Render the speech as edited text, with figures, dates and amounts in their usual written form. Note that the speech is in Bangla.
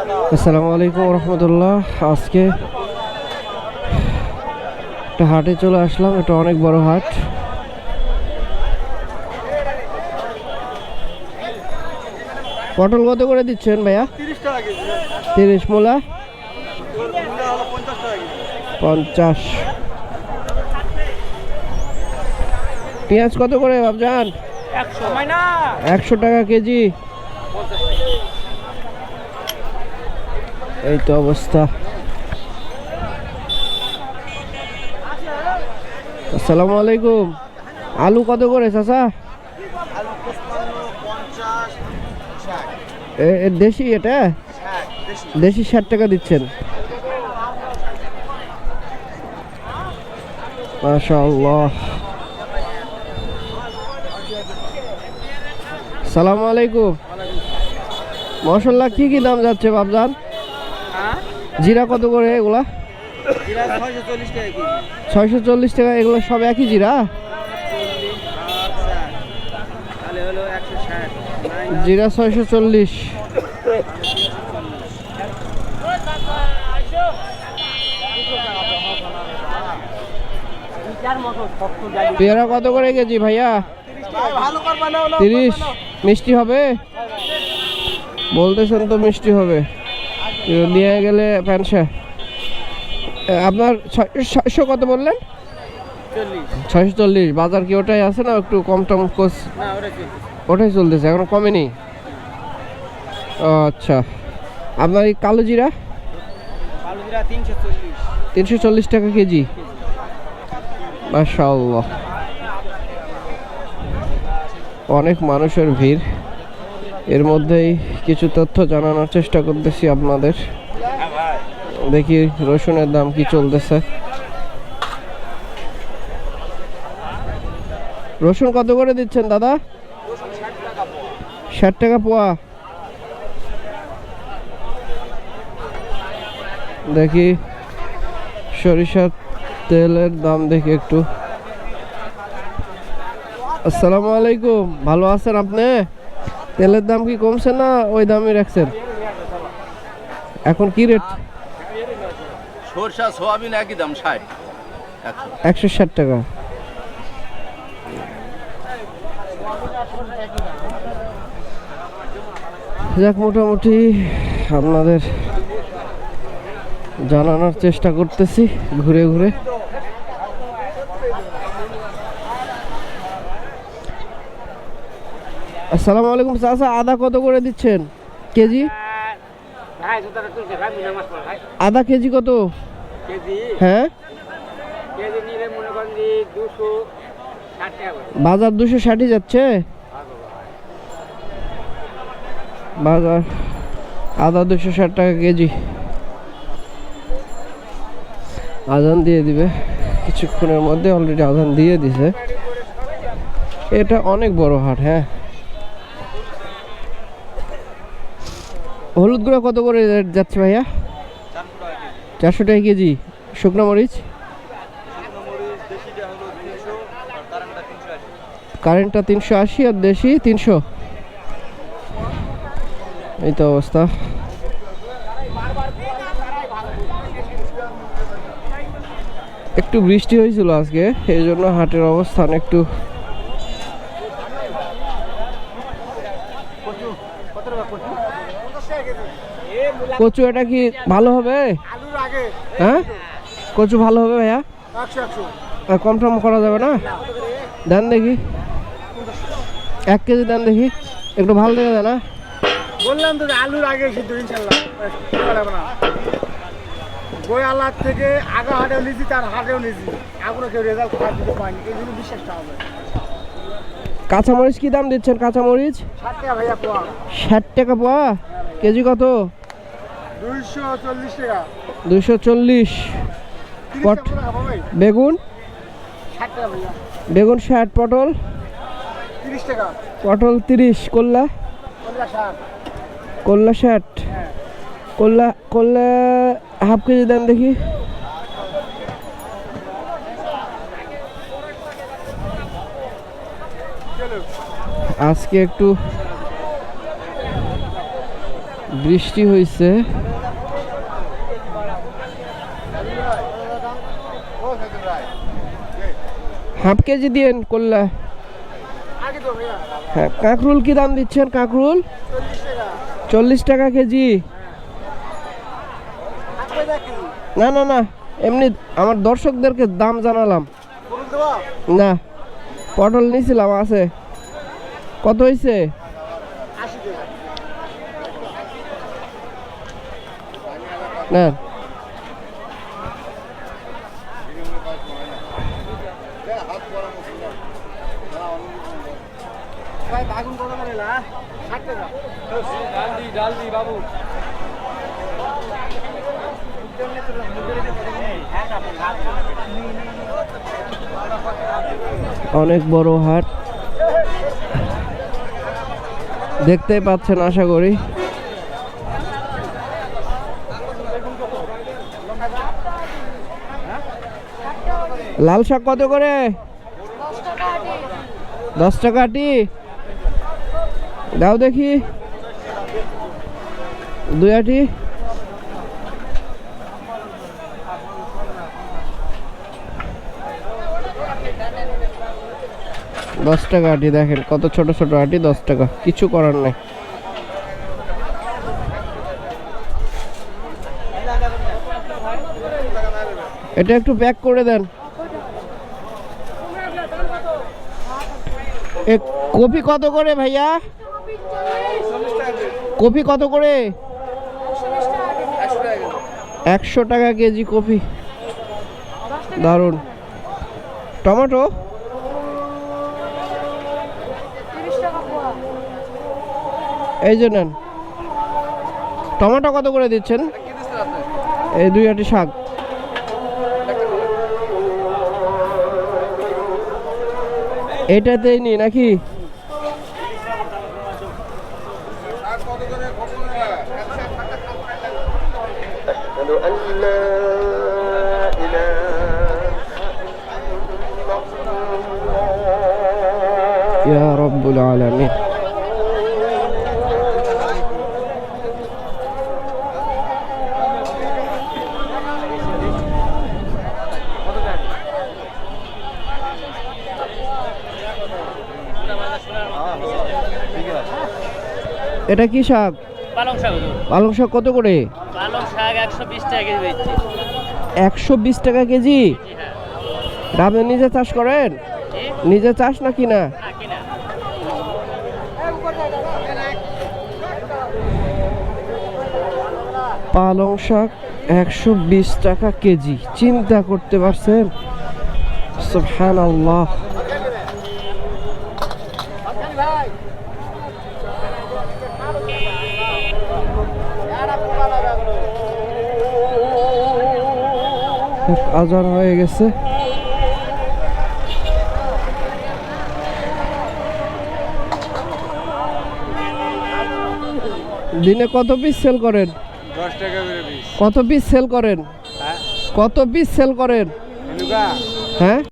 আসসালামু আলাইকুম রহমতুল্লাহ। আজকে একটা হাটে চলে আসলাম, এটা অনেক বড় হাট। পটল কত করে দিচ্ছেন ভাইয়া? 30 মূলা 50। পেঁয়াজ কত করে ভাবজান? 100 টাকা কেজি। এই তো অবস্থা। আসসালামু আলাইকুম। আলু কত করে চাচা? দেশি, এটা দেশি 60 টাকা দিচ্ছেন। মাশাআল্লাহ। আসসালামু আলাইকুম। মশলা কি কি দাম যাচ্ছে বাবজান? জিরা কত করে এগুলা? 640 টাকা। এগুলো সব একই জিরা? জিরা 640। পেয়ারা কত করে কেজি ভাইয়া? 30। মিষ্টি হবে বলতেছেন তো, মিষ্টি হবে নিয়ে গেলে প্যানসা। আপনার 600 কত বললেন? 640। বাজার কি ওটাই আছে না একটু কম টম? কোচ ওটাই চলতেছে, এখন কমেনি। আচ্ছা, আপনার এই কালো জিরা? 340 টাকা কেজি। মাশাআল্লাহ, অনেক মানুষের ভিড়। এর মধ্যেই কিছু তথ্য জানানোর চেষ্টা করতেছি আপনাদের। দেখি রসুনের দাম কি চলতেছে। রসুন কত করে দিচ্ছেন দাদা? 60 টাকা পোয়া। দেখি সরিষার তেলের দাম দেখি একটু। আসসালামু আলাইকুম, ভালো আছেন আপনি? তেলের দাম কি কমছে না ওই দামই রাখছেন? এখন কি রেট? সরষা সোয়াবিন একই দাম 60। 160 টাকা। যাক, মোটামুটি আপনাদের জানানোর চেষ্টা করতেছি ঘুরে ঘুরে। আসসালামু আলাইকুম চাচা, আদা কত করে দিচ্ছেন কেজি? আদা কেজি কত? হ্যাঁ, বাজার 260 যাচ্ছে বাজার। আদা 260 টাকা কেজি। আজান দিয়ে দিবে কিছুক্ষণের মধ্যে, অলরেডি আজান দিয়ে দিছে। এটা অনেক বড় হাট। হ্যাঁ, হলুদ গুঁড়া কত করে যাচ্ছে ভাইয়া? 400 টাকা কেজি। শুকনো মরিচ? কারেন্টটা 380 আর দেশি 300। এই তো অবস্থা। একটু বৃষ্টি হয়েছিল আজকে, এই জন্য হাটের অবস্থান একটু। কচু এটা কি ভালো হবে? হ্যাঁ, কচু ভালো হবে ভাইয়া? কম টম করা যাবে না? দেন দেখি 1 কেজি দেন দেখি, একটু ভালো দেখে দেন। বললাম তো আলুর আগে সিদ্ধ, ইনশাল্লাহ না। বই আল্লাহ থেকে আগা হাটেও নিয়েছি, তার হাটেও নিয়েছি, এখনো কেউ রেজাল্ট খারাপ দিতে পারেনি, এই জন্য বিশ্বাসটা হবে। কাঁচামরিচ কি দাম দিচ্ছেন? কাঁচামরিচ 60 টাকা ভাইয়া পোয়া। 60 টাকা পোয়া। কেজি কত? 240 টাকা। 240। বেগুন 60 টাকা ভাইয়া। বেগুন 60। পটল 30 টাকা। পটল 30। কল্লা? কল্লা 60। কল্লা কল্লা হাফ কেজি দেন দেখি। আজকে একটু বৃষ্টি হয়েছে। হাফ কেজি দিয়েন করলা। হ্যাঁ, কাঁকরুল কি দাম দিচ্ছেন? কাঁকরুল 40 টাকা কেজি। না না না, এমনি আমার দর্শকদেরকে দাম জানালাম। না, পটল নিয়েছিলাম, আছে। কত হয়েছে? না, অনেক বড় হাট, দেখতেই পাচ্ছেন আশা করি। লাল শাক কত করে? 10 টাকা আটি। দাও দেখি 2 আটি। দশ টাকা আটি। দেখেন কত ছোট ছোট আটি, 10 টাকা, কিছু করার নাই। এটা একটু প্যাক করে দেন। কপি কত করে ভাইয়া? কপি কত করে? 100 টাকা কেজি কপি, দারুন। টমেটো এই যে নেন। টমেটো কত করে দিচ্ছেন? এই 2 আটি শাক। এটাতেই নি নাকি? ইয়া রাব্বুল আলামিন। এটা কি শাক? পালং শাক। পালং শাক কত করে? পালং শাক 120 টাকা কেজি বেচছি। 120 টাকা কেজি? আপনি নিজে চাষ করেন? নিজে চাষ নাকি না? পালং শাক 120 টাকা কেজি, চিন্তা করতে পারছেন? সুবহানাল্লাহ। আজান হয়ে গেছে। দিনে কত পিস সেল করেন? 10 টাকা করে পিস। কত পিস সেল করেন? কত পিস সেল করেন? হ্যাঁ,